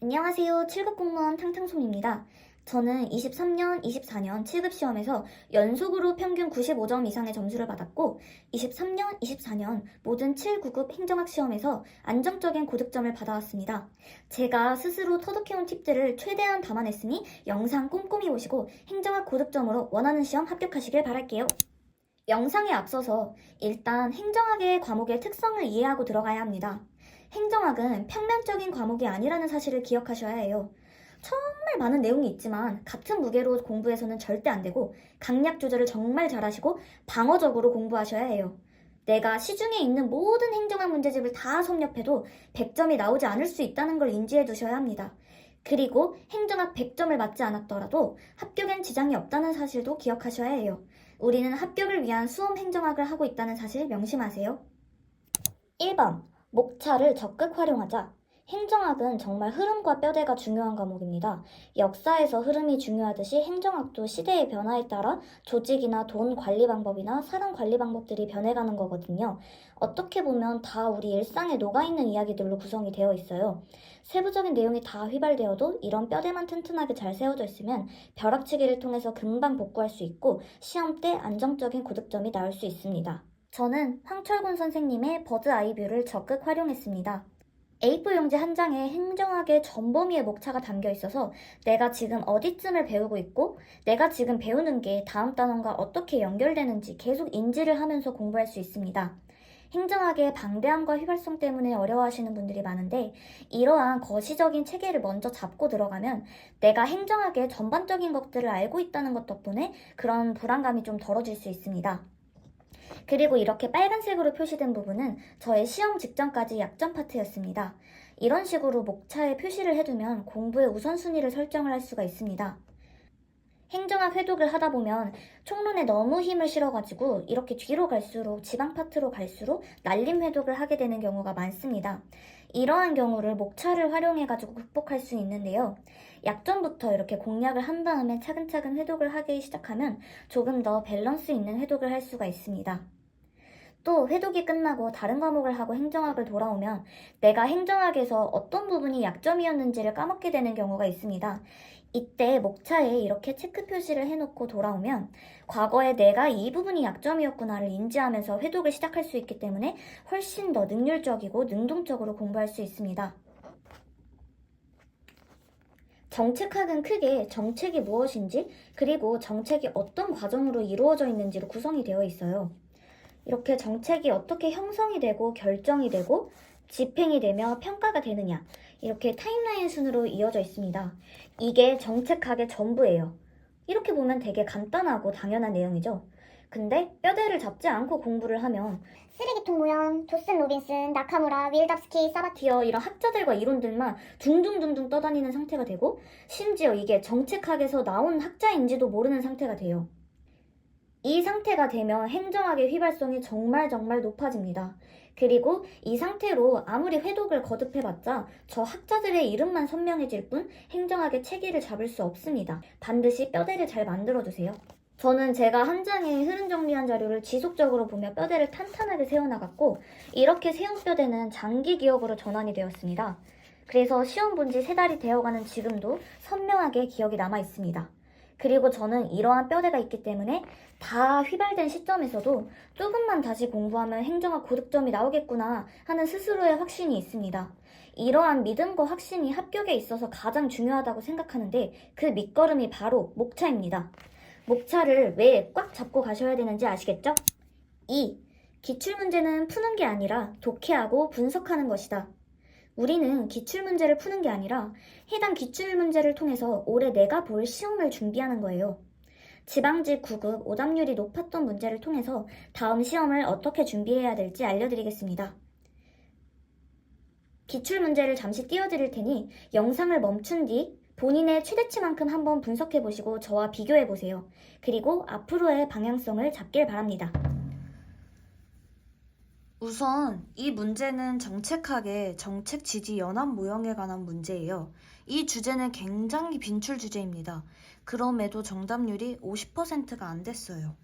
안녕하세요. 7급 공무원 탕탕송입니다. 저는 23년, 24년 7급 시험에서 연속으로 평균 95점 이상의 점수를 받았고 23년, 24년 모든 7, 9급 행정학 시험에서 안정적인 고득점을 받아왔습니다. 제가 스스로 터득해온 팁들을 최대한 담아냈으니 영상 꼼꼼히 보시고 행정학 고득점으로 원하는 시험 합격하시길 바랄게요. 영상에 앞서서 일단 행정학의 과목의 특성을 이해하고 들어가야 합니다. 행정학은 평면적인 과목이 아니라는 사실을 기억하셔야 해요. 정말 많은 내용이 있지만 같은 무게로 공부해서는 절대 안 되고 강약 조절을 정말 잘하시고 방어적으로 공부하셔야 해요. 내가 시중에 있는 모든 행정학 문제집을 다 섭렵해도 100점이 나오지 않을 수 있다는 걸 인지해 두셔야 합니다. 그리고 행정학 100점을 맞지 않았더라도 합격엔 지장이 없다는 사실도 기억하셔야 해요. 우리는 합격을 위한 수험 행정학을 하고 있다는 사실 명심하세요. 1번. 목차를 적극 활용하자. 행정학은 정말 흐름과 뼈대가 중요한 과목입니다. 역사에서 흐름이 중요하듯이 행정학도 시대의 변화에 따라 조직이나 돈 관리 방법이나 사람 관리 방법들이 변해가는 거거든요. 어떻게 보면 다 우리 일상에 녹아있는 이야기들로 구성이 되어 있어요. 세부적인 내용이 다 휘발되어도 이런 뼈대만 튼튼하게 잘 세워져 있으면 벼락치기를 통해서 금방 복구할 수 있고 시험 때 안정적인 고득점이 나올 수 있습니다. 저는 황철군 선생님의 버드 아이뷰를 적극 활용했습니다. A4 용지 한 장에 행정학의 전범위의 목차가 담겨 있어서 내가 지금 어디쯤을 배우고 있고 내가 지금 배우는 게 다음 단원과 어떻게 연결되는지 계속 인지를 하면서 공부할 수 있습니다. 행정학의 방대함과 휘발성 때문에 어려워하시는 분들이 많은데 이러한 거시적인 체계를 먼저 잡고 들어가면 내가 행정학의 전반적인 것들을 알고 있다는 것 덕분에 그런 불안감이 좀 덜어질 수 있습니다. 그리고 이렇게 빨간색으로 표시된 부분은 저의 시험 직전까지 약점 파트였습니다. 이런 식으로 목차에 표시를 해두면 공부의 우선순위를 설정을 할 수가 있습니다. 행정학 회독을 하다 보면 총론에 너무 힘을 실어가지고 이렇게 뒤로 갈수록 지방 파트로 갈수록 날림 회독을 하게 되는 경우가 많습니다. 이러한 경우를 목차를 활용해가지고 극복할 수 있는데요. 약점부터 이렇게 공략을 한 다음에 차근차근 회독을 하기 시작하면 조금 더 밸런스 있는 회독을 할 수가 있습니다. 또 회독이 끝나고 다른 과목을 하고 행정학을 돌아오면 내가 행정학에서 어떤 부분이 약점이었는지를 까먹게 되는 경우가 있습니다. 이때 목차에 이렇게 체크 표시를 해놓고 돌아오면 과거에 내가 이 부분이 약점이었구나를 인지하면서 회독을 시작할 수 있기 때문에 훨씬 더 능률적이고 능동적으로 공부할 수 있습니다. 정책학은 크게 정책이 무엇인지 그리고 정책이 어떤 과정으로 이루어져 있는지로 구성이 되어 있어요. 이렇게 정책이 어떻게 형성이 되고 결정이 되고 집행이 되며 평가가 되느냐 이렇게 타임라인 순으로 이어져 있습니다. 이게 정책학의 전부예요. 이렇게 보면 되게 간단하고 당연한 내용이죠. 근데 뼈대를 잡지 않고 공부를 하면 쓰레기통 모형, 조슨 로빈슨, 나카무라, 윌답스키, 사바티어 이런 학자들과 이론들만 둥둥둥둥 떠다니는 상태가 되고 심지어 이게 정책학에서 나온 학자인지도 모르는 상태가 돼요. 이 상태가 되면 행정학의 휘발성이 정말 높아집니다. 그리고 이 상태로 아무리 회독을 거듭해봤자 저 학자들의 이름만 선명해질 뿐 행정학의 체계를 잡을 수 없습니다. 반드시 뼈대를 잘 만들어주세요. 저는 제가 한 장의 흐름 정리한 자료를 지속적으로 보며 뼈대를 탄탄하게 세워나갔고 이렇게 세운 뼈대는 장기 기억으로 전환이 되었습니다. 그래서 시험 본 지 3달이 되어가는 지금도 선명하게 기억이 남아 있습니다. 그리고 저는 이러한 뼈대가 있기 때문에 다 휘발된 시점에서도 조금만 다시 공부하면 행정학 고득점이 나오겠구나 하는 스스로의 확신이 있습니다. 이러한 믿음과 확신이 합격에 있어서 가장 중요하다고 생각하는데 그 밑거름이 바로 목차입니다. 목차를 왜 꽉 잡고 가셔야 되는지 아시겠죠? 2. 기출문제는 푸는 게 아니라 독해하고 분석하는 것이다. 우리는 기출문제를 푸는 게 아니라 해당 기출문제를 통해서 올해 내가 볼 시험을 준비하는 거예요. 지방직 9급 오답률이 높았던 문제를 통해서 다음 시험을 어떻게 준비해야 될지 알려드리겠습니다. 기출문제를 잠시 띄워드릴 테니 영상을 멈춘 뒤 본인의 최대치만큼 한번 분석해보시고 저와 비교해보세요. 그리고 앞으로의 방향성을 잡길 바랍니다. 우선 이 문제는 정책학의 정책 지지 연합 모형에 관한 문제예요. 이 주제는 굉장히 빈출 주제입니다. 그럼에도 정답률이 50%가 안 됐어요.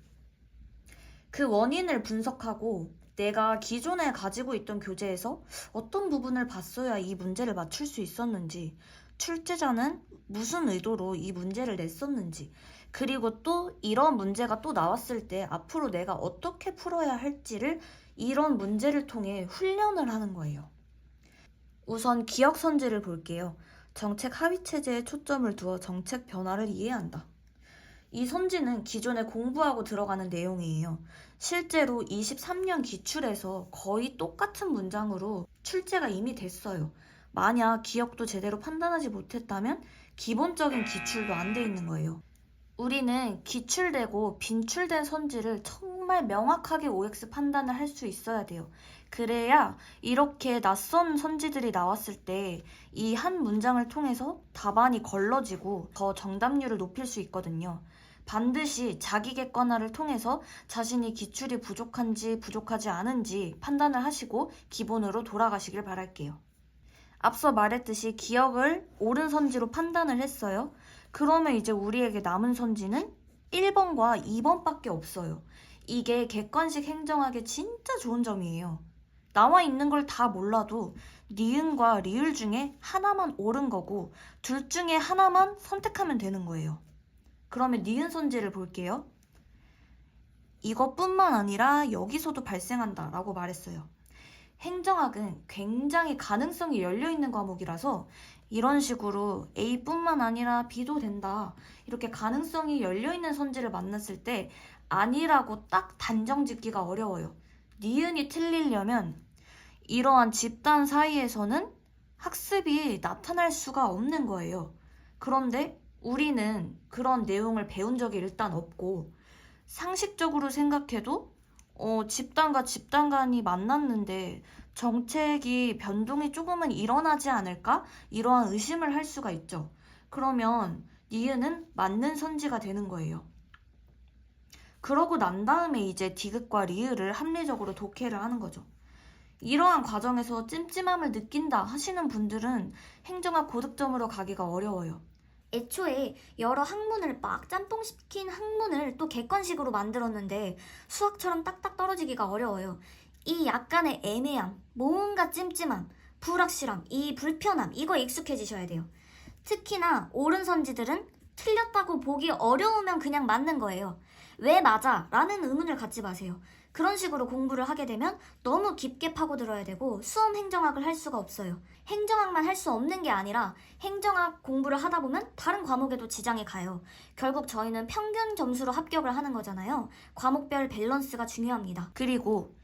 그 원인을 분석하고 내가 기존에 가지고 있던 교재에서 어떤 부분을 봤어야 이 문제를 맞출 수 있었는지, 출제자는 무슨 의도로 이 문제를 냈었는지, 그리고 또 이런 문제가 또 나왔을 때 앞으로 내가 어떻게 풀어야 할지를 이런 문제를 통해 훈련을 하는 거예요. 우선 기억 선지를 볼게요. 정책 합의 체제에 초점을 두어 정책 변화를 이해한다. 이 선지는 기존에 공부하고 들어가는 내용이에요. 실제로 23년 기출에서 거의 똑같은 문장으로 출제가 이미 됐어요. 만약 기억도 제대로 판단하지 못했다면 기본적인 기출도 안 돼 있는 거예요. 우리는 기출되고 빈출된 선지를 정말 명확하게 OX 판단을 할 수 있어야 돼요. 그래야 이렇게 낯선 선지들이 나왔을 때 이 한 문장을 통해서 답안이 걸러지고 더 정답률을 높일 수 있거든요. 반드시 자기 객관화를 통해서 자신이 기출이 부족한지 부족하지 않은지 판단을 하시고 기본으로 돌아가시길 바랄게요. 앞서 말했듯이 기억을 옳은 선지로 판단을 했어요. 그러면 이제 우리에게 남은 선지는 1번과 2번밖에 없어요. 이게 객관식 행정학의 진짜 좋은 점이에요. 나와 있는 걸 다 몰라도 니은과 리을 중에 하나만 옳은 거고 둘 중에 하나만 선택하면 되는 거예요. 그러면 니은 선지를 볼게요. 이것뿐만 아니라 여기서도 발생한다 라고 말했어요. 행정학은 굉장히 가능성이 열려있는 과목이라서 이런 식으로 A뿐만 아니라 B도 된다. 이렇게 가능성이 열려있는 선지를 만났을 때 아니라고 딱 단정 짓기가 어려워요. 니은이 틀리려면 이러한 집단 사이에서는 학습이 나타날 수가 없는 거예요. 그런데 우리는 그런 내용을 배운 적이 일단 없고 상식적으로 생각해도 집단과 집단 간이 만났는데 정책이 변동이 조금은 일어나지 않을까? 이러한 의심을 할 수가 있죠. 그러면 니은은 맞는 선지가 되는 거예요. 그러고 난 다음에 이제 디귿과 리을을 합리적으로 독해를 하는 거죠. 이러한 과정에서 찜찜함을 느낀다 하시는 분들은 행정학 고득점으로 가기가 어려워요. 애초에 여러 학문을 막 짬뽕시킨 학문을 또 객관식으로 만들었는데 수학처럼 딱딱 떨어지기가 어려워요. 이 약간의 애매함, 뭔가 찜찜함, 불확실함, 이 불편함, 이거 익숙해지셔야 돼요. 특히나 옳은 선지들은 틀렸다고 보기 어려우면 그냥 맞는 거예요. 왜 맞아? 라는 의문을 갖지 마세요. 그런 식으로 공부를 하게 되면 너무 깊게 파고들어야 되고 수험 행정학을 할 수가 없어요. 행정학만 할 수 없는 게 아니라 행정학 공부를 하다 보면 다른 과목에도 지장이 가요. 결국 저희는 평균 점수로 합격을 하는 거잖아요. 과목별 밸런스가 중요합니다. 그리고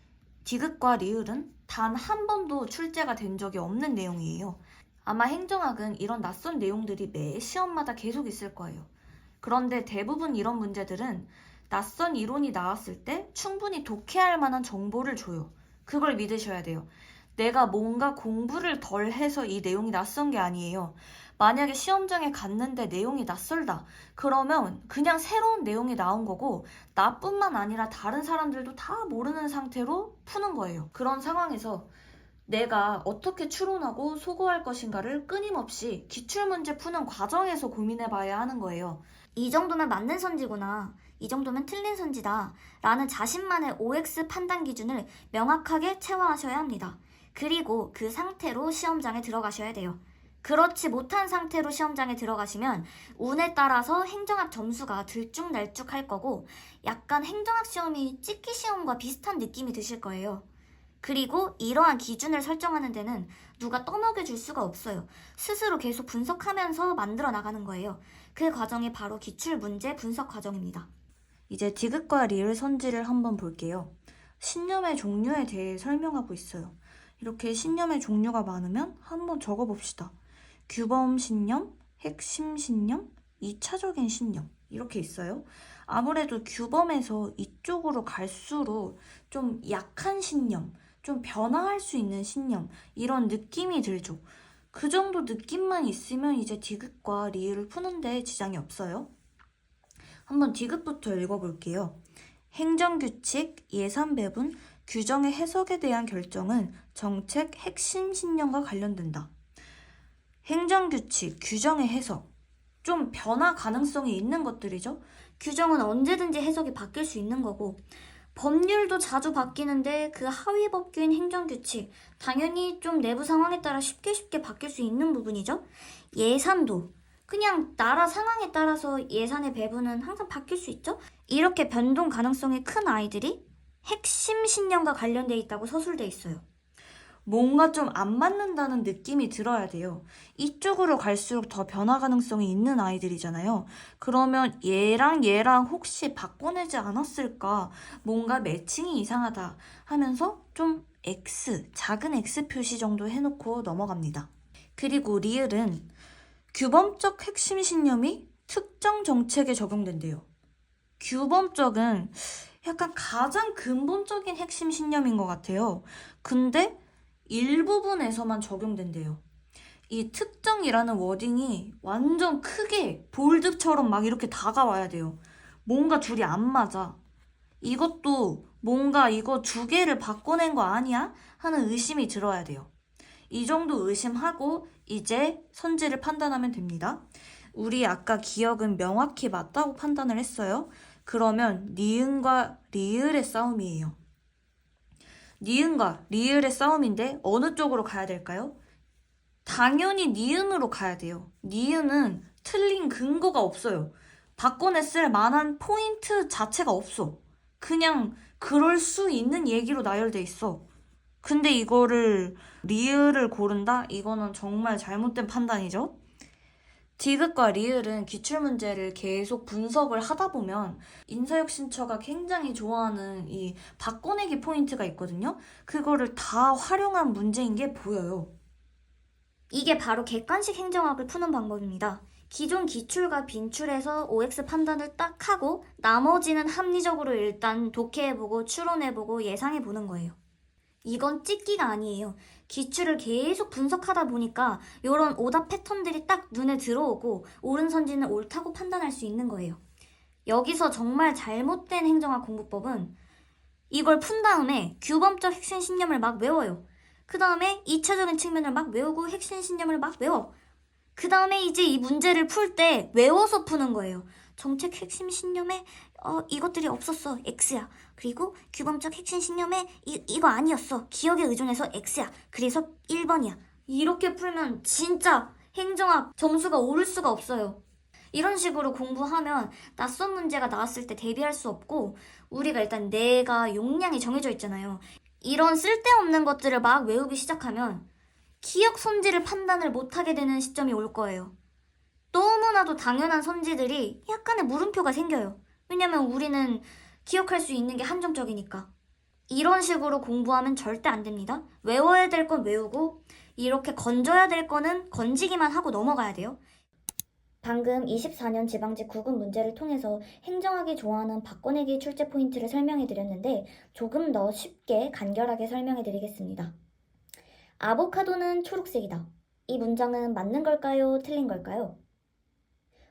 디귿과 리을은 단 한 번도 출제가 된 적이 없는 내용이에요. 아마 행정학은 이런 낯선 내용들이 매 시험마다 계속 있을 거예요. 그런데 대부분 이런 문제들은 낯선 이론이 나왔을 때 충분히 독해할 만한 정보를 줘요. 그걸 믿으셔야 돼요. 내가 뭔가 공부를 덜 해서 이 내용이 낯선 게 아니에요. 만약에 시험장에 갔는데 내용이 낯설다. 그러면 그냥 새로운 내용이 나온 거고 나뿐만 아니라 다른 사람들도 다 모르는 상태로 푸는 거예요. 그런 상황에서 내가 어떻게 추론하고 소거할 것인가를 끊임없이 기출문제 푸는 과정에서 고민해봐야 하는 거예요. 이 정도면 맞는 선지구나. 이 정도면 틀린 선지다. 라는 자신만의 OX 판단 기준을 명확하게 체화하셔야 합니다. 그리고 그 상태로 시험장에 들어가셔야 돼요. 그렇지 못한 상태로 시험장에 들어가시면 운에 따라서 행정학 점수가 들쭉날쭉할 거고 약간 행정학 시험이 찍기 시험과 비슷한 느낌이 드실 거예요. 그리고 이러한 기준을 설정하는 데는 누가 떠먹여줄 수가 없어요. 스스로 계속 분석하면서 만들어 나가는 거예요. 그 과정이 바로 기출문제 분석 과정입니다. 이제 디귿과 리을 선지를 한번 볼게요. 신념의 종류에 대해 설명하고 있어요. 이렇게 신념의 종류가 많으면 한번 적어봅시다. 규범 신념, 핵심 신념, 2차적인 신념 이렇게 있어요. 아무래도 규범에서 이쪽으로 갈수록 좀 약한 신념, 좀 변화할 수 있는 신념 이런 느낌이 들죠. 그 정도 느낌만 있으면 이제 디귿과 리을을 푸는데 지장이 없어요. 한번 디귿부터 읽어볼게요. 행정규칙, 예산배분, 규정의 해석에 대한 결정은 정책 핵심 신념과 관련된다. 행정규칙, 규정의 해석. 좀 변화 가능성이 있는 것들이죠. 규정은 언제든지 해석이 바뀔 수 있는 거고 법률도 자주 바뀌는데 그 하위 법규인 행정규칙, 당연히 좀 내부 상황에 따라 쉽게 바뀔 수 있는 부분이죠. 예산도 그냥 나라 상황에 따라서 예산의 배분은 항상 바뀔 수 있죠. 이렇게 변동 가능성이 큰 아이들이 핵심 신념과 관련돼 있다고 서술돼 있어요. 뭔가 좀 안 맞는다는 느낌이 들어야 돼요. 이쪽으로 갈수록 더 변화 가능성이 있는 아이들이잖아요. 그러면 얘랑 혹시 바꿔내지 않았을까? 뭔가 매칭이 이상하다 하면서 좀 X, 작은 X 표시 정도 해놓고 넘어갑니다. 그리고 리을은 규범적 핵심 신념이 특정 정책에 적용된대요. 규범적은 약간 가장 근본적인 핵심 신념인 것 같아요. 근데 일부분에서만 적용된대요. 이 특정이라는 워딩이 완전 크게 볼드처럼 막 이렇게 다가와야 돼요. 뭔가 둘이 안 맞아. 이것도 뭔가 이거 두 개를 바꿔낸 거 아니야? 하는 의심이 들어야 돼요. 이 정도 의심하고 이제 선지를 판단하면 됩니다. 우리 아까 기억은 명확히 맞다고 판단을 했어요. 그러면 니은과 리을의 싸움이에요. 니은과 리을의 싸움인데 어느 쪽으로 가야 될까요? 당연히 니은으로 가야 돼요. 니은은 틀린 근거가 없어요. 바꿔냈을 만한 포인트 자체가 없어. 그냥 그럴 수 있는 얘기로 나열돼 있어. 근데 이거를 리을을 고른다? 이거는 정말 잘못된 판단이죠. 디귿과 리을은 기출문제를 계속 분석을 하다 보면 인사혁신처가 굉장히 좋아하는 이 바꿔내기 포인트가 있거든요. 그거를 다 활용한 문제인 게 보여요. 이게 바로 객관식 행정학을 푸는 방법입니다. 기존 기출과 빈출에서 OX 판단을 딱 하고 나머지는 합리적으로 일단 독해해보고 추론해보고 예상해보는 거예요. 이건 찍기가 아니에요. 기출을 계속 분석하다 보니까 이런 오답 패턴들이 딱 눈에 들어오고 옳은 선지는 옳다고 판단할 수 있는 거예요. 여기서 정말 잘못된 행정학 공부법은 이걸 푼 다음에 규범적 핵심 신념을 막 외워요. 그 다음에 2차적인 측면을 막 외우고 핵심 신념을 막 외워. 그 다음에 이제 이 문제를 풀 때 외워서 푸는 거예요. 정책 핵심 신념에 이것들이 없었어. X야. 그리고 규범적 핵심 신념에 이거 아니었어. 기억에 의존해서 X야. 그래서 1번이야. 이렇게 풀면 진짜 행정학 점수가 오를 수가 없어요. 이런 식으로 공부하면 낯선 문제가 나왔을 때 대비할 수 없고 우리가 일단 내가 용량이 정해져 있잖아요. 이런 쓸데없는 것들을 막 외우기 시작하면 기억 손지를 판단을 못하게 되는 시점이 올 거예요. 너무나도 당연한 선지들이 약간의 물음표가 생겨요. 왜냐면 우리는 기억할 수 있는 게 한정적이니까. 이런 식으로 공부하면 절대 안 됩니다. 외워야 될 건 외우고 이렇게 건져야 될 거는 건지기만 하고 넘어가야 돼요. 방금 24년 지방직 9급 문제를 통해서 행정학이 좋아하는 바꿔내기 출제 포인트를 설명해 드렸는데 조금 더 쉽게 간결하게 설명해 드리겠습니다. 아보카도는 초록색이다. 이 문장은 맞는 걸까요? 틀린 걸까요?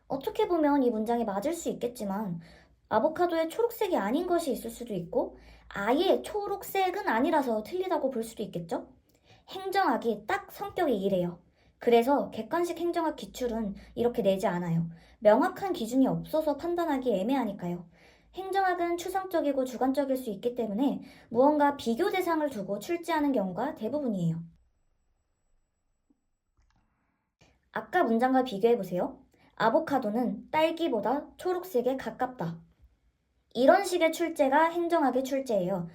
어떻게 보면 이 문장이 맞을 수 있겠지만 아보카도에 초록색이 아닌 것이 있을 수도 있고 아예 초록색은 아니라서 틀리다고 볼 수도 있겠죠? 행정학이 딱 성격이 이래요. 그래서 객관식 행정학 기출은 이렇게 내지 않아요. 명확한 기준이 없어서 판단하기 애매하니까요. 행정학은 추상적이고 주관적일 수 있기 때문에 무언가 비교 대상을 두고 출제하는 경우가 대부분이에요. 아까 문장과 비교해보세요. 아보카도는 딸기보다 초록색에 가깝다. 이런 식의 출제가 행정학의 출제예요.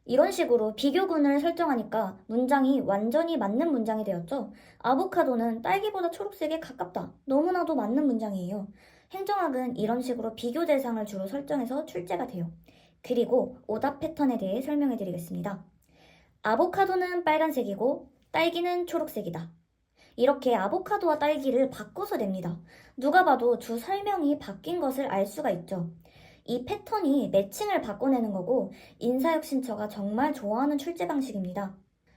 이런 식으로 비교군을 설정하니까 문장이 완전히 맞는 문장이 되었죠. 아보카도는 딸기보다 초록색에 가깝다. 너무나도 맞는 문장이에요. 행정학은 이런 식으로 비교 대상을 주로 설정해서 출제가 돼요. 그리고 오답 패턴에 대해 설명해 드리겠습니다. 아보카도는 빨간색이고 딸기는 초록색이다. 이렇게 아보카도와 딸기를 바꿔서 냅니다. 누가 봐도 두 설명이 바뀐 것을 알 수가 있죠. 이 패턴이 매칭을 바꿔내는 거고 인사혁신처가 정말 좋아하는 출제 방식입니다.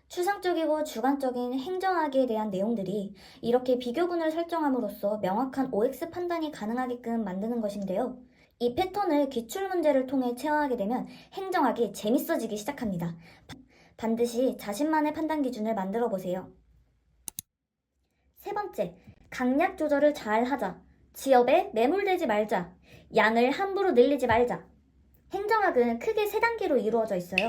추상적이고 주관적인 행정학에 대한 내용들이 이렇게 비교군을 설정함으로써 명확한 OX 판단이 가능하게끔 만드는 것인데요. 이 패턴을 기출문제를 통해 체화하게 되면 행정학이 재밌어지기 시작합니다. 반드시 자신만의 판단 기준을 만들어 보세요. 세 번째, 강약 조절을 잘 하자. 지역에 매몰되지 말자. 양을 함부로 늘리지 말자. 행정학은 크게 3단계로 이루어져 있어요.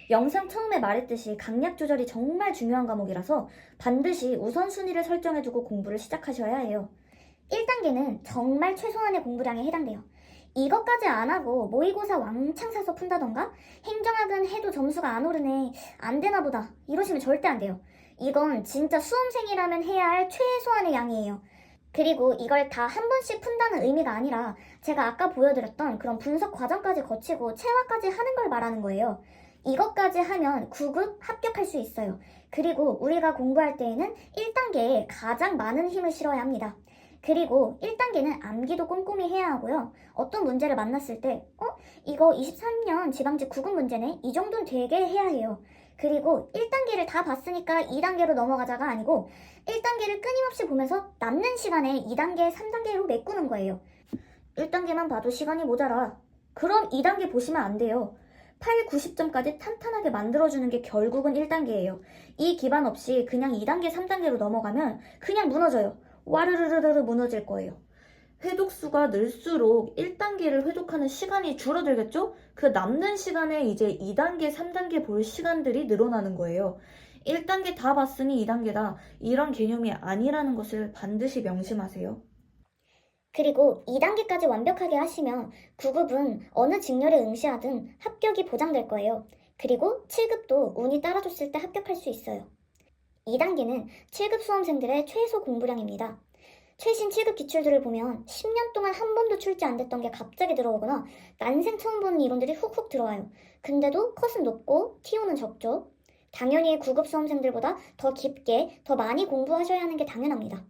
영상 처음에 말했듯이 강약 조절이 정말 중요한 과목이라서 반드시 우선순위를 설정해두고 공부를 시작하셔야 해요. 1단계는 정말 최소한의 공부량에 해당돼요. 이것까지 안 하고 모의고사 왕창 사서 푼다던가 행정학은 해도 점수가 안 오르네, 안 되나 보다 이러시면 절대 안 돼요. 이건 진짜 수험생이라면 해야 할 최소한의 양이에요. 그리고 이걸 다 한 번씩 푼다는 의미가 아니라 제가 아까 보여드렸던 그런 분석 과정까지 거치고 체화까지 하는 걸 말하는 거예요. 이것까지 하면 9급 합격할 수 있어요. 그리고 우리가 공부할 때에는 1단계에 가장 많은 힘을 실어야 합니다. 그리고 1단계는 암기도 꼼꼼히 해야 하고요. 어떤 문제를 만났을 때 이거 23년 지방직 9급 문제네? 이 정도는 되게 해야 해요. 그리고 1단계를 다 봤으니까 2단계로 넘어가자가 아니고 1단계를 끊임없이 보면서 남는 시간에 2단계, 3단계로 메꾸는 거예요. 1단계만 봐도 시간이 모자라. 그럼 2단계 보시면 안 돼요. 8, 90점까지 탄탄하게 만들어주는 게 결국은 1단계예요. 이 기반 없이 그냥 2단계, 3단계로 넘어가면 그냥 무너져요. 와르르르르 무너질 거예요. 회독수가 늘수록 1단계를 회독하는 시간이 줄어들겠죠? 그 남는 시간에 이제 2단계, 3단계 볼 시간들이 늘어나는 거예요. 1단계 다 봤으니 2단계다. 이런 개념이 아니라는 것을 반드시 명심하세요. 그리고 2단계까지 완벽하게 하시면 9급은 어느 직렬에 응시하든 합격이 보장될 거예요. 그리고 7급도 운이 따라줬을 때 합격할 수 있어요. 2단계는 7급 수험생들의 최소 공부량입니다. 최신 7급 기출들을 보면 10년 동안 한 번도 출제 안 됐던 게 갑자기 들어오거나 난생 처음 보는 이론들이 훅훅 들어와요. 근데도 컷은 높고 TO는 적죠. 당연히 9급 수험생들보다 더 깊게, 더 많이 공부하셔야 하는 게 당연합니다.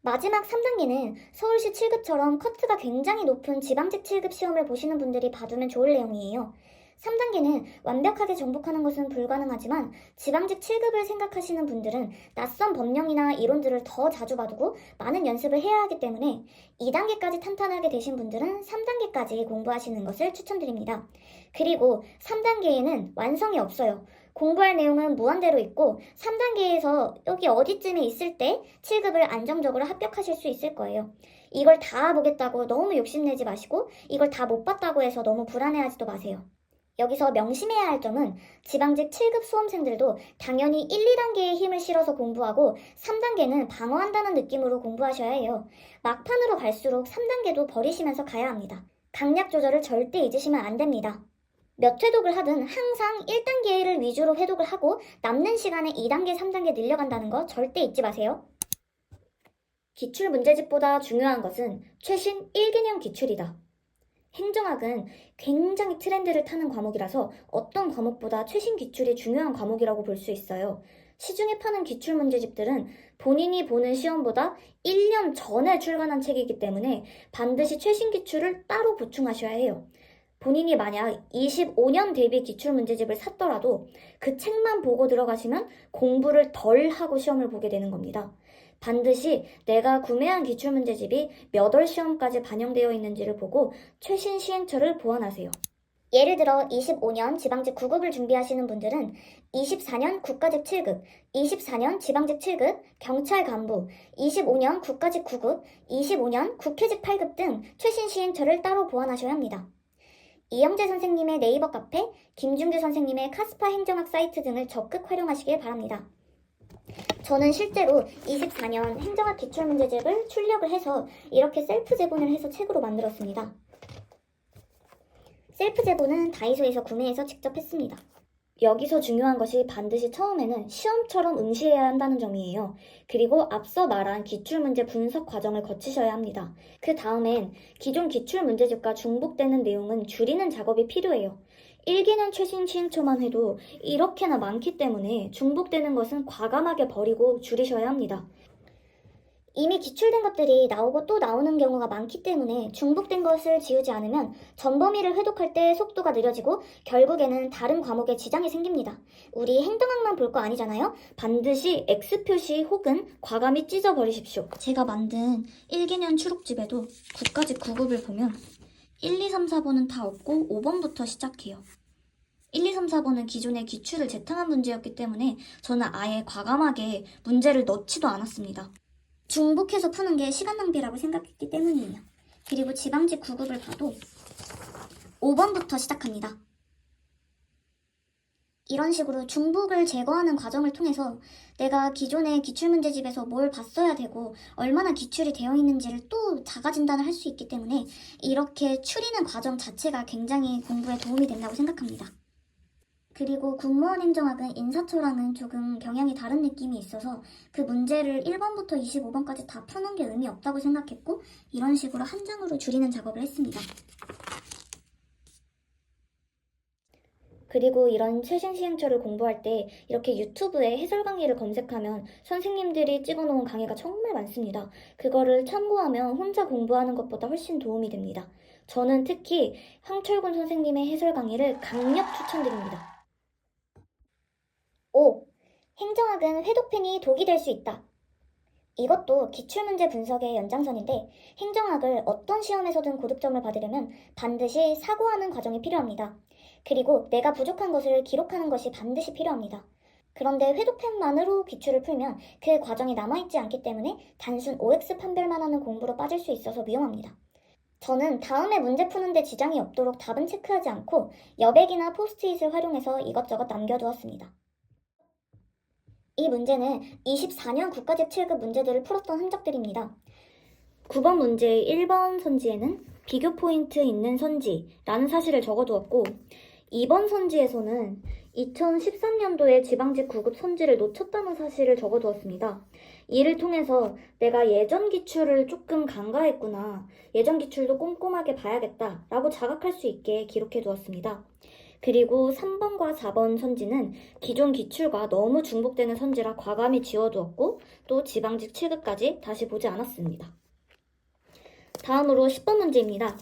마지막 3단계는 서울시 7급처럼 커트가 굉장히 높은 지방직 7급 시험을 보시는 분들이 봐두면 좋을 내용이에요. 3단계는 완벽하게 정복하는 것은 불가능하지만 지방직 7급을 생각하시는 분들은 낯선 법령이나 이론들을 더 자주 봐두고 많은 연습을 해야 하기 때문에 2단계까지 탄탄하게 되신 분들은 3단계까지 공부하시는 것을 추천드립니다. 그리고 3단계에는 완성이 없어요. 공부할 내용은 무한대로 있고 3단계에서 여기 어디쯤에 있을 때 7급을 안정적으로 합격하실 수 있을 거예요. 이걸 다 보겠다고 너무 욕심내지 마시고 이걸 다 못 봤다고 해서 너무 불안해하지도 마세요. 여기서 명심해야 할 점은 지방직 7급 수험생들도 당연히 1, 2단계에 힘을 실어서 공부하고 3단계는 방어한다는 느낌으로 공부하셔야 해요. 막판으로 갈수록 3단계도 버리시면서 가야 합니다. 강약 조절을 절대 잊으시면 안 됩니다. 몇 회독을 하든 항상 1단계를 위주로 회독을 하고 남는 시간에 2단계, 3단계 늘려간다는 거 절대 잊지 마세요. 기출 문제집보다 중요한 것은 최신 1개년 기출이다. 행정학은 굉장히 트렌드를 타는 과목이라서 어떤 과목보다 최신 기출이 중요한 과목이라고 볼 수 있어요. 시중에 파는 기출 문제집들은 본인이 보는 시험보다 1년 전에 출간한 책이기 때문에 반드시 최신 기출을 따로 보충하셔야 해요. 본인이 만약 25년 대비 기출 문제집을 샀더라도 그 책만 보고 들어가시면 공부를 덜 하고 시험을 보게 되는 겁니다. 반드시 내가 구매한 기출문제집이 몇 월 시험까지 반영되어 있는지를 보고 최신 시행처를 보완하세요. 예를 들어 25년 지방직 9급을 준비하시는 분들은 24년 국가직 7급, 24년 지방직 7급, 경찰 간부, 25년 국가직 9급, 25년 국회직 8급 등 최신 시행처를 따로 보완하셔야 합니다. 이영재 선생님의 네이버 카페, 김준규 선생님의 카스파 행정학 사이트 등을 적극 활용하시길 바랍니다. 저는 실제로 24년 행정학 기출문제집을 출력을 해서 이렇게 셀프 제본을 해서 책으로 만들었습니다. 셀프 제본은 다이소에서 구매해서 직접 했습니다. 여기서 중요한 것이 반드시 처음에는 시험처럼 응시해야 한다는 점이에요. 그리고 앞서 말한 기출문제 분석 과정을 거치셔야 합니다. 그 다음엔 기존 기출문제집과 중복되는 내용은 줄이는 작업이 필요해요. 1개년 최신 시행처만 해도 이렇게나 많기 때문에 중복되는 것은 과감하게 버리고 줄이셔야 합니다. 이미 기출된 것들이 나오고 또 나오는 경우가 많기 때문에 중복된 것을 지우지 않으면 전 범위를 회독할 때 속도가 느려지고 결국에는 다른 과목에 지장이 생깁니다. 우리 행정학만 볼 거 아니잖아요? 반드시 X표시 혹은 과감히 찢어버리십시오. 제가 만든 1개년 추록집에도 국가직 9급을 보면 1, 2, 3, 4번은 다 없고 5번부터 시작해요. 1, 2, 3, 4번은 기존의 기출을 재탕한 문제였기 때문에 저는 아예 과감하게 문제를 넣지도 않았습니다. 중복해서 푸는 게 시간 낭비라고 생각했기 때문이에요. 그리고 지방직 9급을 봐도 5번부터 시작합니다. 이런 식으로 중복을 제거하는 과정을 통해서 내가 기존의 기출문제집에서 뭘 봤어야 되고 얼마나 기출이 되어 있는지를 또 자가진단을 할 수 있기 때문에 이렇게 추리는 과정 자체가 굉장히 공부에 도움이 된다고 생각합니다. 그리고 국무원 행정학은 인사처랑은 조금 경향이 다른 느낌이 있어서 그 문제를 1번부터 25번까지 다 푸는 게 의미 없다고 생각했고 이런 식으로 한 장으로 줄이는 작업을 했습니다. 그리고 이런 최신 시행처를 공부할 때 이렇게 유튜브에 해설 강의를 검색하면 선생님들이 찍어놓은 강의가 정말 많습니다. 그거를 참고하면 혼자 공부하는 것보다 훨씬 도움이 됩니다. 저는 특히 황철군 선생님의 해설 강의를 강력 추천드립니다. 5. 행정학은 회독펜이 독이 될 수 있다. 이것도 기출문제 분석의 연장선인데 행정학을 어떤 시험에서든 고득점을 받으려면 반드시 사고하는 과정이 필요합니다. 그리고 내가 부족한 것을 기록하는 것이 반드시 필요합니다. 그런데 회독펜만으로 기출을 풀면 그 과정이 남아있지 않기 때문에 단순 OX 판별만 하는 공부로 빠질 수 있어서 위험합니다. 저는 다음에 문제 푸는데 지장이 없도록 답은 체크하지 않고 여백이나 포스트잇을 활용해서 이것저것 남겨두었습니다. 이 문제는 24년 국가직 7급 문제들을 풀었던 흔적들입니다. 9번 문제의 1번 선지에는 비교 포인트 있는 선지라는 사실을 적어두었고 2번 선지에서는 2013년도에 지방직 9급 선지를 놓쳤다는 사실을 적어두었습니다. 이를 통해서 내가 예전 기출을 조금 간과했구나, 예전 기출도 꼼꼼하게 봐야겠다 라고 자각할 수 있게 기록해 두었습니다. 그리고 3번과 4번 선지는 기존 기출과 너무 중복되는 선지라 과감히 지워두었고 또 지방직 7급까지 다시 보지 않았습니다. 다음으로 10번 문제입니다.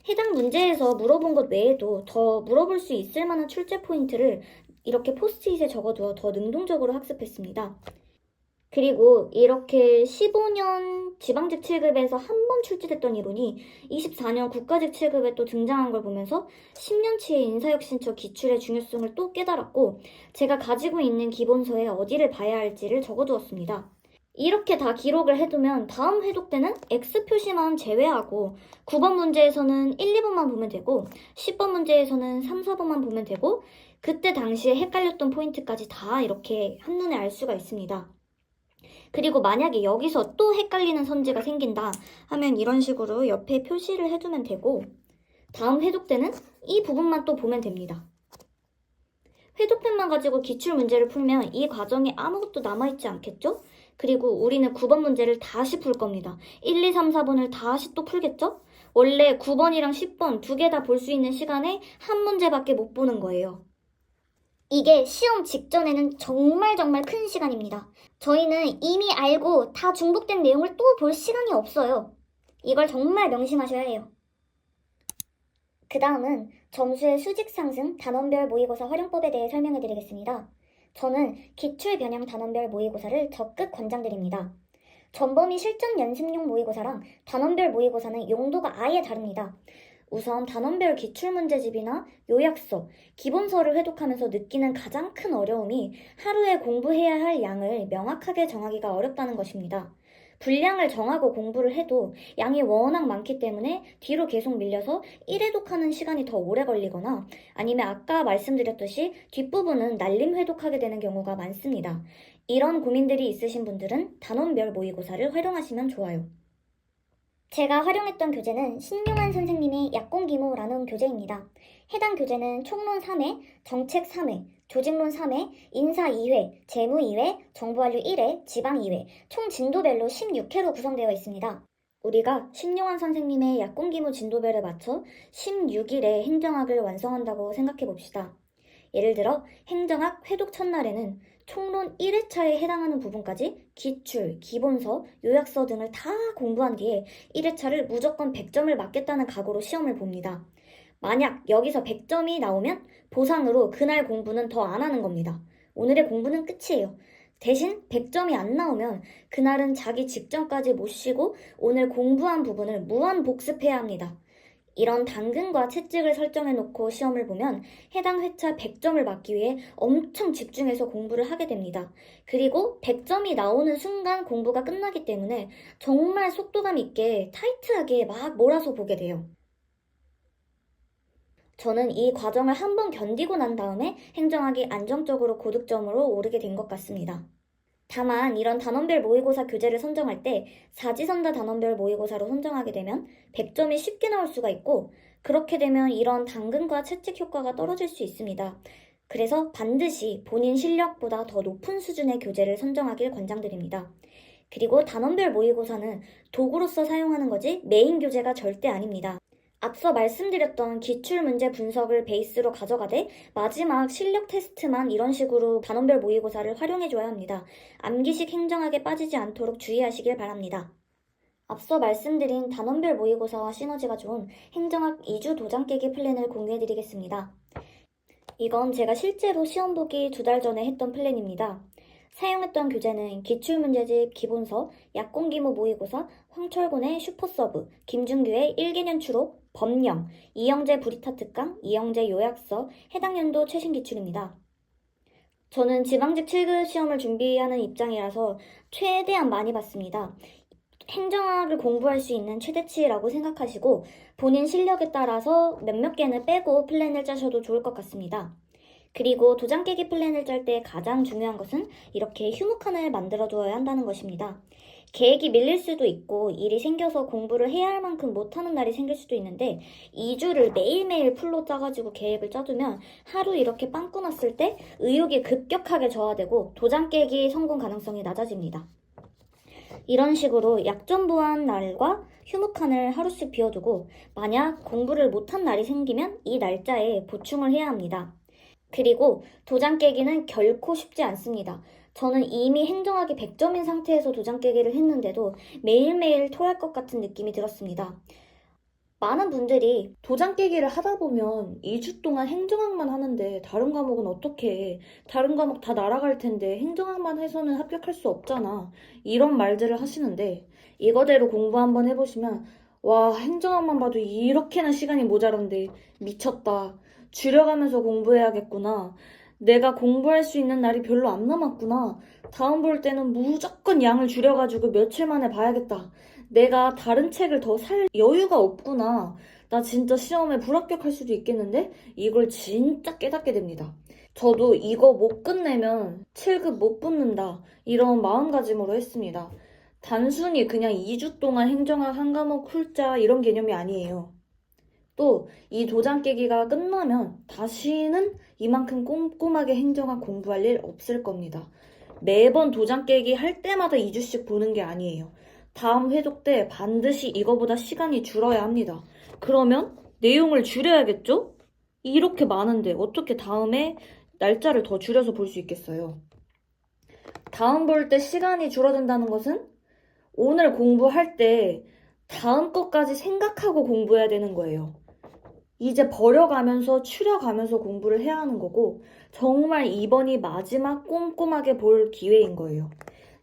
해당 문제에서 물어본 것 외에도 더 물어볼 수 있을 만한 출제 포인트를 이렇게 포스트잇에 적어두어 더 능동적으로 학습했습니다. 그리고 이렇게 15년 지방직 7급에서 한 번 출제됐던 이론이 24년 국가직 7급에 또 등장한 걸 보면서 10년치의 인사혁신처 기출의 중요성을 또 깨달았고 제가 가지고 있는 기본서에 어디를 봐야 할지를 적어두었습니다. 이렇게 다 기록을 해두면 다음 회독 때는 X 표시만 제외하고 9번 문제에서는 1, 2번만 보면 되고 10번 문제에서는 3, 4번만 보면 되고 그때 당시에 헷갈렸던 포인트까지 다 이렇게 한눈에 알 수가 있습니다. 그리고 만약에 여기서 또 헷갈리는 선지가 생긴다 하면 이런 식으로 옆에 표시를 해두면 되고 다음 회독 때는 이 부분만 또 보면 됩니다. 회독펜만 가지고 기출 문제를 풀면 이 과정에 아무것도 남아있지 않겠죠? 그리고 우리는 9번 문제를 다시 풀 겁니다. 1, 2, 3, 4번을 다시 또 풀겠죠? 원래 9번이랑 10번 두 개 다 볼 수 있는 시간에 한 문제밖에 못 보는 거예요. 이게 시험 직전에는 정말 큰 시간입니다. 저희는 이미 알고 다 중복된 내용을 또 볼 시간이 없어요. 이걸 정말 명심하셔야 해요. 그 다음은 점수의 수직 상승 단원별 모의고사 활용법에 대해 설명해 드리겠습니다. 저는 기출 변형 단원별 모의고사를 적극 권장드립니다. 전범위 실전 연습용 모의고사랑 단원별 모의고사는 용도가 아예 다릅니다. 우선 단원별 기출문제집이나 요약서, 기본서를 회독하면서 느끼는 가장 큰 어려움이 하루에 공부해야 할 양을 명확하게 정하기가 어렵다는 것입니다. 분량을 정하고 공부를 해도 양이 워낙 많기 때문에 뒤로 계속 밀려서 1회독하는 시간이 더 오래 걸리거나 아니면 아까 말씀드렸듯이 뒷부분은 날림 회독하게 되는 경우가 많습니다. 이런 고민들이 있으신 분들은 단원별 모의고사를 활용하시면 좋아요. 제가 활용했던 교재는 신용환 선생님의 약공기모라는 교재입니다. 해당 교재는 총론 3회, 정책 3회, 조직론 3회, 인사 2회, 재무 2회, 정보완류 1회, 지방 2회, 총 진도별로 16회로 구성되어 있습니다. 우리가 신용환 선생님의 약공기모 진도별에 맞춰 16일에 행정학을 완성한다고 생각해 봅시다. 예를 들어 행정학 회독 첫날에는 총론 1회차에 해당하는 부분까지 기출, 기본서, 요약서 등을 다 공부한 뒤에 1회차를 무조건 100점을 맞겠다는 각오로 시험을 봅니다. 만약 여기서 100점이 나오면 보상으로 그날 공부는 더 안 하는 겁니다. 오늘의 공부는 끝이에요. 대신 100점이 안 나오면 그날은 자기 직전까지 못 쉬고 오늘 공부한 부분을 무한 복습해야 합니다. 이런 당근과 채찍을 설정해놓고 시험을 보면 해당 회차 100점을 맞기 위해 엄청 집중해서 공부를 하게 됩니다. 그리고 100점이 나오는 순간 공부가 끝나기 때문에 정말 속도감 있게 타이트하게 막 몰아서 보게 돼요. 저는 이 과정을 한번 견디고 난 다음에 행정학이 안정적으로 고득점으로 오르게 된 것 같습니다. 다만 이런 단원별 모의고사 교재를 선정할 때 사지선다 단원별 모의고사로 선정하게 되면 100점이 쉽게 나올 수가 있고, 그렇게 되면 이런 당근과 채찍 효과가 떨어질 수 있습니다. 그래서 반드시 본인 실력보다 더 높은 수준의 교재를 선정하길 권장드립니다. 그리고 단원별 모의고사는 도구로서 사용하는 거지 메인 교재가 절대 아닙니다. 앞서 말씀드렸던 기출문제 분석을 베이스로 가져가되 마지막 실력 테스트만 이런 식으로 단원별 모의고사를 활용해줘야 합니다. 암기식 행정학에 빠지지 않도록 주의하시길 바랍니다. 앞서 말씀드린 단원별 모의고사와 시너지가 좋은 행정학 2주 도장 깨기 플랜을 공유해드리겠습니다. 이건 제가 실제로 시험 보기 2달 전에 했던 플랜입니다. 사용했던 교재는 기출문제집 기본서, 약공기모 모의고사, 황철곤의 슈퍼서브, 김준규의 1개년 추록, 법령, 이영재 브리타 특강, 이영재 요약서, 해당 연도 최신 기출입니다. 저는 지방직 7급 시험을 준비하는 입장이라서 최대한 많이 봤습니다. 행정학을 공부할 수 있는 최대치라고 생각하시고 본인 실력에 따라서 몇몇 개는 빼고 플랜을 짜셔도 좋을 것 같습니다. 그리고 도장 깨기 플랜을 짤 때 가장 중요한 것은 이렇게 휴무칸을 만들어줘야 한다는 것입니다. 계획이 밀릴 수도 있고 일이 생겨서 공부를 해야 할 만큼 못하는 날이 생길 수도 있는데 2주를 매일매일 풀로 짜가지고 계획을 짜두면 하루 이렇게 빵꾸 났을 때 의욕이 급격하게 저하되고 도장 깨기 성공 가능성이 낮아집니다. 이런 식으로 약점부한 날과 휴무칸을 하루씩 비워두고 만약 공부를 못한 날이 생기면 이 날짜에 보충을 해야 합니다. 그리고 도장 깨기는 결코 쉽지 않습니다. 저는 이미 행정학이 100점인 상태에서 도장 깨기를 했는데도 매일매일 토할 것 같은 느낌이 들었습니다. 많은 분들이 도장 깨기를 하다 보면 2주 동안 행정학만 하는데 다른 과목은 어떻게 해? 다른 과목 다 날아갈 텐데 행정학만 해서는 합격할 수 없잖아. 이런 말들을 하시는데 이거대로 공부 한번 해보시면 와, 행정학만 봐도 이렇게나 시간이 모자란데 미쳤다. 줄여가면서 공부해야겠구나. 내가 공부할 수 있는 날이 별로 안 남았구나. 다음 볼 때는 무조건 양을 줄여가지고 며칠 만에 봐야겠다. 내가 다른 책을 더 살 여유가 없구나. 나 진짜 시험에 불합격할 수도 있겠는데? 이걸 진짜 깨닫게 됩니다. 저도 이거 못 끝내면 7급 못 붙는다. 이런 마음가짐으로 했습니다. 단순히 그냥 2주 동안 행정학 한 과목 훌짜 이런 개념이 아니에요. 또 이 도장 깨기가 끝나면 다시는 이만큼 꼼꼼하게 행정학 공부할 일 없을 겁니다. 매번 도장 깨기 할 때마다 2주씩 보는 게 아니에요. 다음 회독 때 반드시 이거보다 시간이 줄어야 합니다. 그러면 내용을 줄여야겠죠? 이렇게 많은데 어떻게 다음에 날짜를 더 줄여서 볼 수 있겠어요? 다음 볼 때 시간이 줄어든다는 것은 오늘 공부할 때 다음 것까지 생각하고 공부해야 되는 거예요. 이제 버려가면서 추려가면서 공부를 해야 하는 거고 정말 이번이 마지막 꼼꼼하게 볼 기회인 거예요.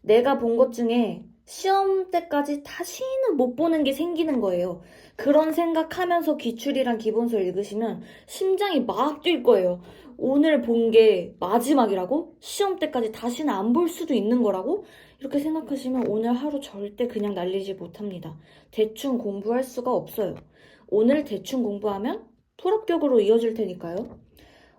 내가 본 것 중에 시험 때까지 다시는 못 보는 게 생기는 거예요. 그런 생각하면서 기출이랑 기본서 읽으시면 심장이 막 뛸 거예요. 오늘 본 게 마지막이라고? 시험 때까지 다시는 안 볼 수도 있는 거라고? 이렇게 생각하시면 오늘 하루 절대 그냥 날리지 못합니다. 대충 공부할 수가 없어요. 오늘 대충 공부하면 불합격으로 이어질 테니까요.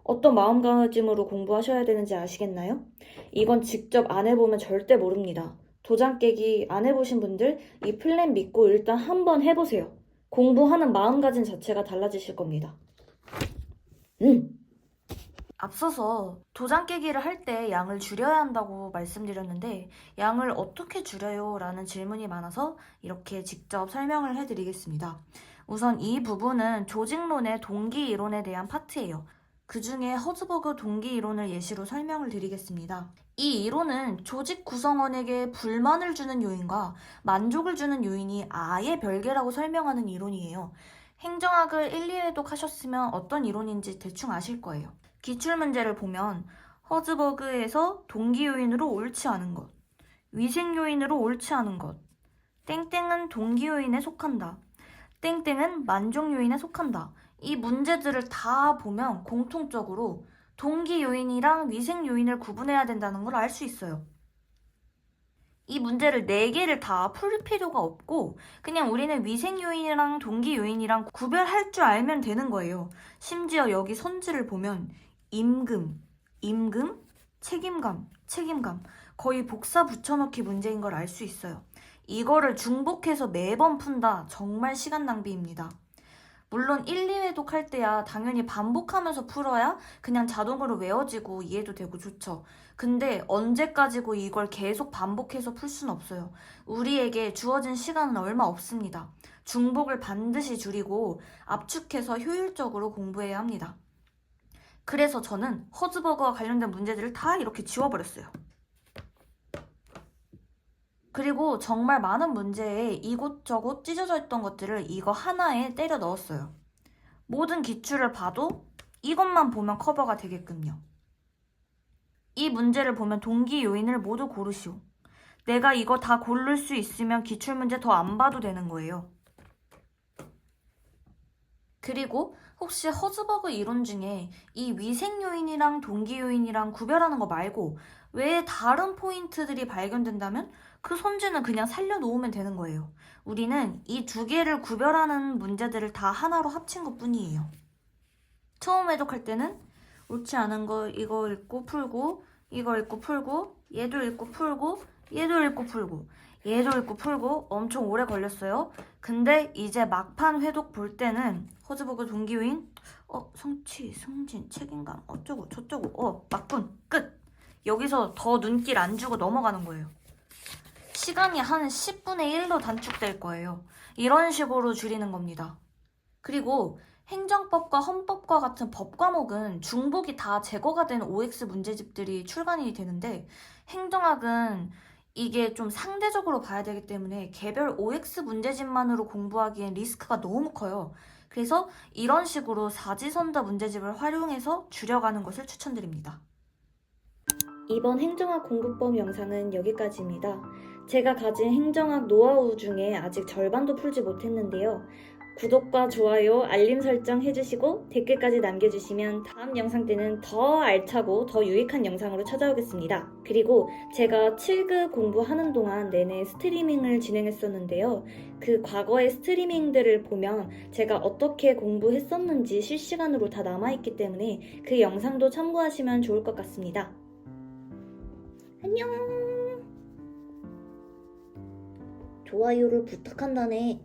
어떤 마음가짐으로 공부하셔야 되는지 아시겠나요? 이건 직접 안 해보면 절대 모릅니다. 도장 깨기 안 해보신 분들 이 플랜 믿고 일단 한번 해보세요. 공부하는 마음가짐 자체가 달라지실 겁니다. 앞서서 도장 깨기를 할 때 양을 줄여야 한다고 말씀드렸는데 양을 어떻게 줄여요? 라는 질문이 많아서 이렇게 직접 설명을 해드리겠습니다. 우선 이 부분은 조직론의 동기 이론에 대한 파트예요. 그 중에 허즈버그 동기 이론을 예시로 설명을 드리겠습니다. 이 이론은 조직 구성원에게 불만을 주는 요인과 만족을 주는 요인이 아예 별개라고 설명하는 이론이에요. 행정학을 1, 2회독 하셨으면 어떤 이론인지 대충 아실 거예요. 기출문제를 보면 허즈버그에서 동기 요인으로 옳지 않은 것, 위생 요인으로 옳지 않은 것, 땡땡은 동기 요인에 속한다, 땡땡은 만족 요인에 속한다. 이 문제들을 다 보면 공통적으로 동기 요인이랑 위생 요인을 구분해야 된다는 걸 알 수 있어요. 이 문제를 4개를 다 풀 필요가 없고 그냥 우리는 위생 요인이랑 동기 요인이랑 구별할 줄 알면 되는 거예요. 심지어 여기 선지를 보면 임금, 책임감 거의 복사 붙여넣기 문제인 걸 알 수 있어요. 이거를 중복해서 매번 푼다 정말 시간 낭비입니다. 물론 1, 2회독 할 때야 당연히 반복하면서 풀어야 그냥 자동으로 외워지고 이해도 되고 좋죠. 근데 언제까지고 이걸 계속 반복해서 풀 수는 없어요. 우리에게 주어진 시간은 얼마 없습니다. 중복을 반드시 줄이고 압축해서 효율적으로 공부해야 합니다. 그래서 저는 허즈버그와 관련된 문제들을 다 이렇게 지워버렸어요. 그리고 정말 많은 문제에 이곳저곳 찢어져 있던 것들을 이거 하나에 때려 넣었어요. 모든 기출을 봐도 이것만 보면 커버가 되게끔요. 이 문제를 보면 동기 요인을 모두 고르시오. 내가 이거 다 고를 수 있으면 기출문제 더 안 봐도 되는 거예요. 그리고 혹시 허즈버그 이론 중에 이 위생 요인이랑 동기 요인이랑 구별하는 거 말고 외에 다른 포인트들이 발견된다면 그 선지는 그냥 살려놓으면 되는 거예요. 우리는 이 2개를 구별하는 문제들을 다 하나로 합친 것 뿐이에요. 처음 해독할 때는 옳지 않은 거 이거 읽고 풀고 이거 읽고 풀고 얘도 읽고 풀고 얘도 읽고 풀고 얘도 읽고 풀고 엄청 오래 걸렸어요. 근데 이제 막판 회독 볼 때는 허즈버그 동기 요인 성취, 승진, 책임감 어쩌고 저쩌고 맞군 끝. 여기서 더 눈길 안 주고 넘어가는 거예요. 시간이 한 10분의 1로 단축될 거예요. 이런 식으로 줄이는 겁니다. 그리고 행정법과 헌법과 같은 법 과목은 중복이 다 제거가 된 OX 문제집들이 출간이 되는데 행정학은 이게 좀 상대적으로 봐야 되기 때문에 개별 OX 문제집만으로 공부하기엔 리스크가 너무 커요. 그래서 이런 식으로 사지선다 문제집을 활용해서 줄여가는 것을 추천드립니다. 이번 행정학 공부법 영상은 여기까지입니다. 제가 가진 행정학 노하우 중에 아직 절반도 풀지 못했는데요. 구독과 좋아요, 알림 설정 해주시고 댓글까지 남겨주시면 다음 영상 때는 더 알차고 더 유익한 영상으로 찾아오겠습니다. 그리고 제가 7급 공부하는 동안 내내 스트리밍을 진행했었는데요. 그 과거의 스트리밍들을 보면 제가 어떻게 공부했었는지 실시간으로 다 남아있기 때문에 그 영상도 참고하시면 좋을 것 같습니다. 안녕. 좋아요를 부탁한다네.